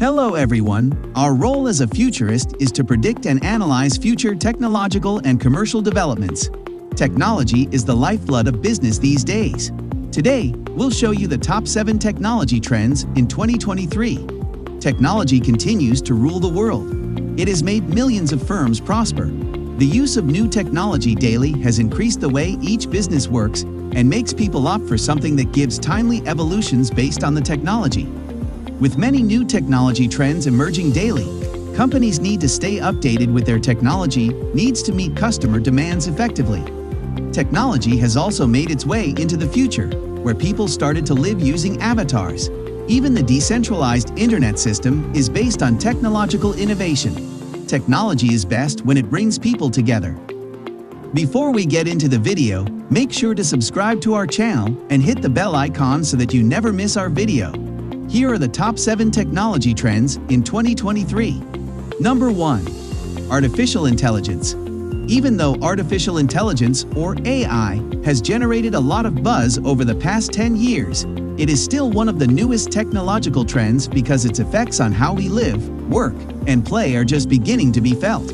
Hello everyone, our role as a futurist is to predict and analyze future technological and commercial developments. Technology is the lifeblood of business these days. Today, we'll show you the top 7 technology trends in 2023. Technology continues to rule the world. It has made millions of firms prosper. The use of new technology daily has increased the way each business works and makes people opt for something that gives timely evolutions based on the technology. With many new technology trends emerging daily, companies need to stay updated with their technology needs to meet customer demands effectively. Technology has also made its way into the future, where people started to live using avatars. Even the decentralized internet system is based on technological innovation. Technology is best when it brings people together. Before we get into the video, make sure to subscribe to our channel and hit the bell icon so that you never miss our video. Here are the top 7 technology trends in 2023. Number 1. Artificial intelligence. Even though artificial intelligence, or AI, has generated a lot of buzz over the past 10 years, it is still one of the newest technological trends because its effects on how we live, work, and play are just beginning to be felt.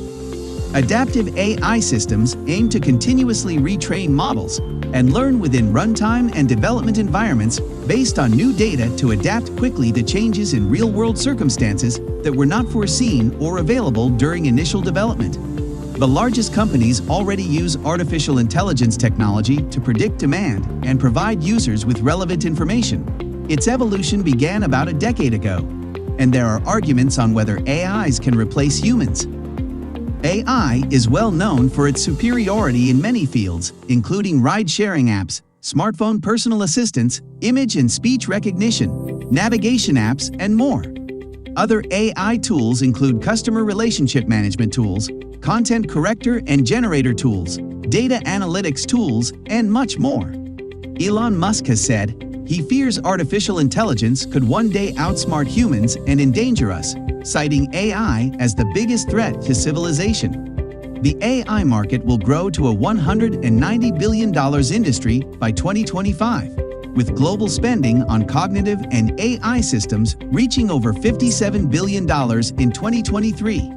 Adaptive AI systems aim to continuously retrain models and learn within runtime and development environments based on new data to adapt quickly to changes in real-world circumstances that were not foreseen or available during initial development. The largest companies already use artificial intelligence technology to predict demand and provide users with relevant information. Its evolution began about a decade ago, and there are arguments on whether AIs can replace humans. AI is well known for its superiority in many fields, including ride-sharing apps, smartphone personal assistants, image and speech recognition, navigation apps, and more. Other AI tools include customer relationship management tools, content corrector and generator tools, data analytics tools, and much more. Elon Musk has said he fears artificial intelligence could one day outsmart humans and endanger us, citing AI as the biggest threat to civilization. The AI market will grow to a $190 billion industry by 2025, with global spending on cognitive and AI systems reaching over $57 billion in 2023.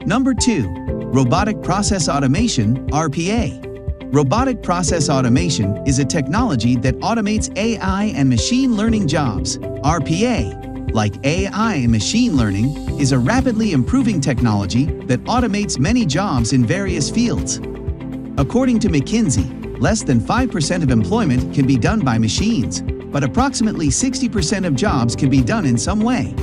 Number 2. Robotic Process Automation, RPA. Robotic process automation is a technology that automates AI and machine learning jobs. RPA, like AI and machine learning, is a rapidly improving technology that automates many jobs in various fields. According to McKinsey, less than 5% of employment can be done by machines, but approximately 60% of jobs can be done in some way.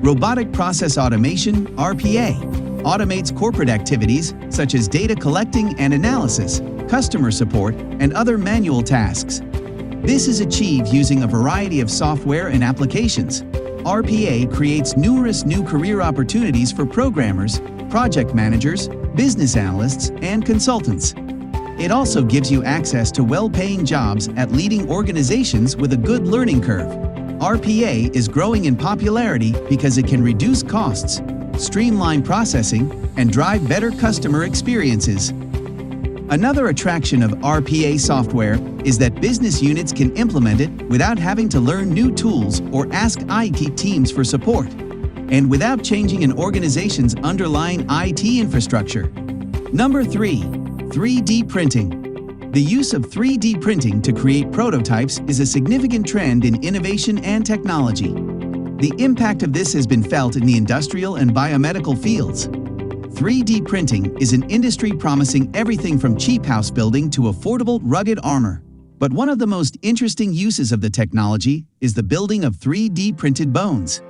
Robotic process automation, RPA, automates corporate activities such as data collecting and analysis, customer support, and other manual tasks. This is achieved using a variety of software and applications. RPA creates numerous new career opportunities for programmers, project managers, business analysts, and consultants. It also gives you access to well-paying jobs at leading organizations with a good learning curve. RPA is growing in popularity because it can reduce costs, streamline processing, and drive better customer experiences. Another attraction of RPA software is that business units can implement it without having to learn new tools or ask IT teams for support, and without changing an organization's underlying IT infrastructure. Number 3. 3D printing. The use of 3D printing to create prototypes is a significant trend in innovation and technology. The impact of this has been felt in the industrial and biomedical fields. 3D printing is an industry promising everything from cheap house building to affordable, rugged armor. But one of the most interesting uses of the technology is the building of 3D printed bones.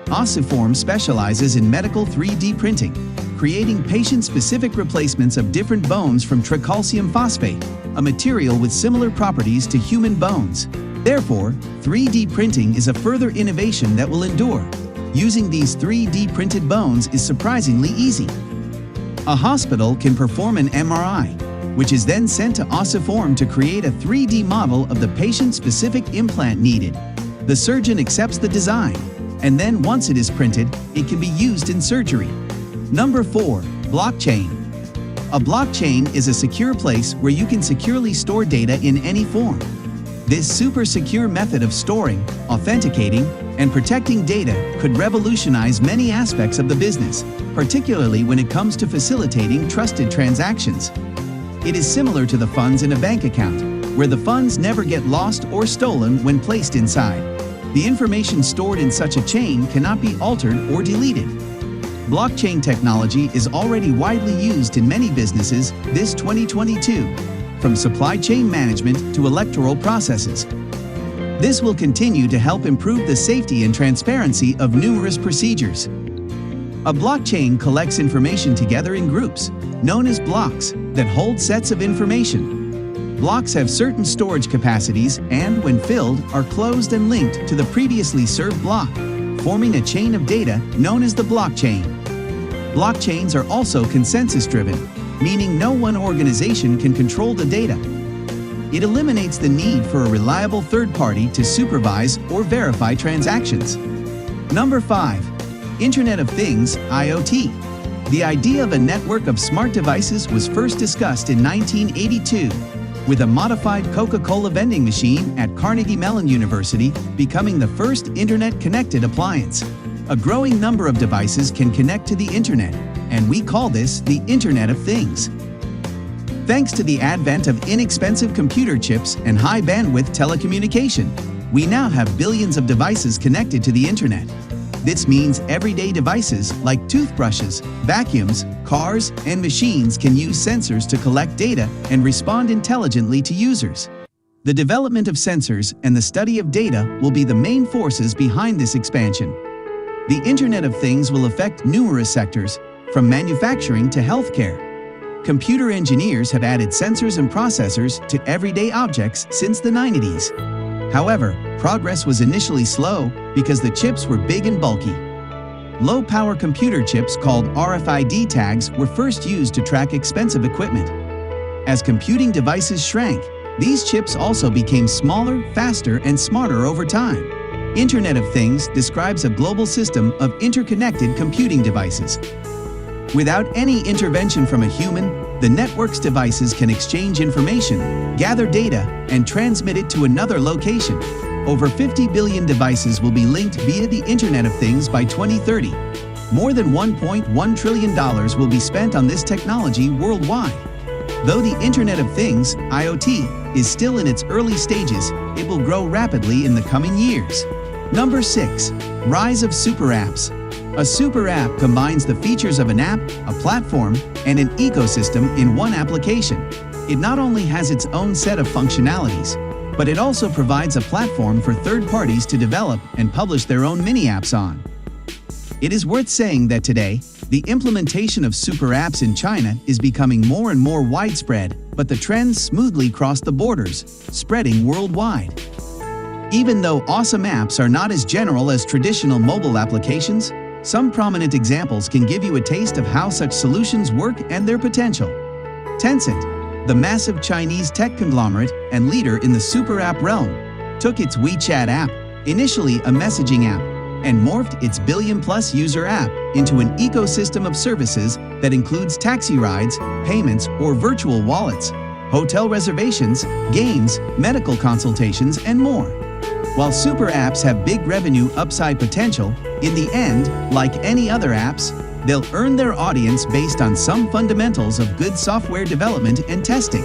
Ossiform specializes in medical 3D printing, creating patient-specific replacements of different bones from tricalcium phosphate, a material with similar properties to human bones. Therefore, 3D printing is a further innovation that will endure. Using these 3D printed bones is surprisingly easy. A hospital can perform an MRI, which is then sent to Ossiform to create a 3D model of the patient-specific implant needed. The surgeon accepts the design, and then once it is printed, it can be used in surgery. Number 4. Blockchain. A blockchain is a secure place where you can securely store data in any form. This super secure method of storing, authenticating, and protecting data could revolutionize many aspects of the business, particularly when it comes to facilitating trusted transactions. It is similar to the funds in a bank account, where the funds never get lost or stolen when placed inside. The information stored in such a chain cannot be altered or deleted. Blockchain technology is already widely used in many businesses this 2022, from supply chain management to electoral processes. This will continue to help improve the safety and transparency of numerous procedures. A blockchain collects information together in groups, known as blocks, that hold sets of information. Blocks have certain storage capacities and, when filled, are closed and linked to the previously served block, forming a chain of data known as the blockchain. Blockchains are also consensus-driven, meaning no one organization can control the data. It eliminates the need for a reliable third party to supervise or verify transactions. Number 5. Internet of Things, IoT. The idea of a network of smart devices was first discussed in 1982, with a modified Coca-Cola vending machine at Carnegie Mellon University becoming the first internet-connected appliance. A growing number of devices can connect to the internet, and we call this the Internet of Things. Thanks to the advent of inexpensive computer chips and high-bandwidth telecommunication, we now have billions of devices connected to the internet. This means everyday devices like toothbrushes, vacuums, cars, and machines can use sensors to collect data and respond intelligently to users. The development of sensors and the study of data will be the main forces behind this expansion. The Internet of Things will affect numerous sectors, from manufacturing to healthcare. Computer engineers have added sensors and processors to everyday objects since the 90s. However, progress was initially slow because the chips were big and bulky. Low-power computer chips called RFID tags were first used to track expensive equipment. As computing devices shrank, these chips also became smaller, faster, and smarter over time. Internet of Things describes a global system of interconnected computing devices. Without any intervention from a human, the network's devices can exchange information, gather data, and transmit it to another location. Over 50 billion devices will be linked via the Internet of Things by 2030. More than $1.1 trillion will be spent on this technology worldwide. Though the Internet of Things, IoT, is still in its early stages, it will grow rapidly in the coming years. Number 6. Rise of Super Apps. A super app combines the features of an app, a platform, and an ecosystem in one application. It not only has its own set of functionalities, but it also provides a platform for third parties to develop and publish their own mini-apps on. It is worth saying that today, the implementation of super apps in China is becoming more and more widespread, but the trends smoothly cross the borders, spreading worldwide. Even though awesome apps are not as general as traditional mobile applications, some prominent examples can give you a taste of how such solutions work and their potential. Tencent, the massive Chinese tech conglomerate and leader in the super app realm, took its WeChat app, initially a messaging app, and morphed its billion-plus user app into an ecosystem of services that includes taxi rides, payments or virtual wallets, hotel reservations, games, medical consultations, and more. While super apps have big revenue upside potential, in the end, like any other apps, they'll earn their audience based on some fundamentals of good software development and testing.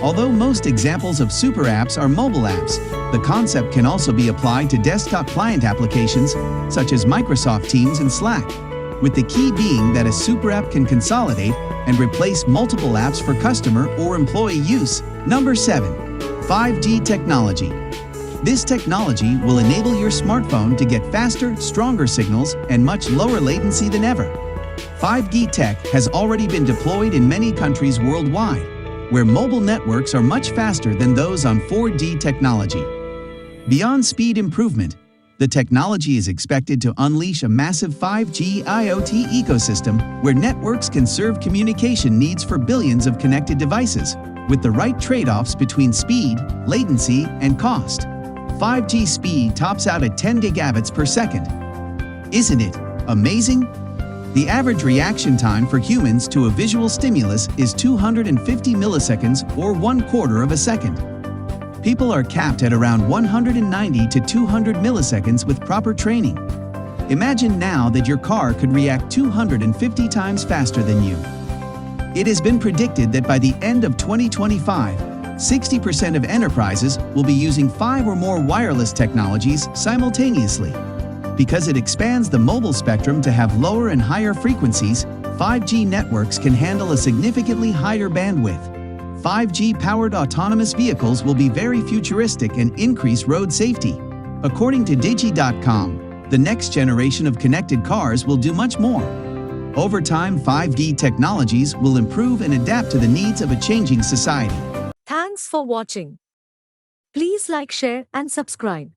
Although most examples of super apps are mobile apps, the concept can also be applied to desktop client applications such as Microsoft Teams and Slack, with the key being that a super app can consolidate and replace multiple apps for customer or employee use. Number 7. 5G technology. This technology will enable your smartphone to get faster, stronger signals and much lower latency than ever. 5G tech has already been deployed in many countries worldwide, where mobile networks are much faster than those on 4G technology. Beyond speed improvement, the technology is expected to unleash a massive 5G IoT ecosystem where networks can serve communication needs for billions of connected devices, with the right trade-offs between speed, latency, and cost. 5G speed tops out at 10 gigabits per second. Isn't it amazing? The average reaction time for humans to a visual stimulus is 250 milliseconds or 1/4 of a second. People are capped at around 190 to 200 milliseconds with proper training. Imagine now that your car could react 250 times faster than you. It has been predicted that by the end of 2025, 60% of enterprises will be using 5 or more wireless technologies simultaneously. Because it expands the mobile spectrum to have lower and higher frequencies, 5G networks can handle a significantly higher bandwidth. 5G-powered autonomous vehicles will be very futuristic and increase road safety. According to Digi.com, the next generation of connected cars will do much more. Over time, 5G technologies will improve and adapt to the needs of a changing society. Thanks for watching. Please like, share and subscribe.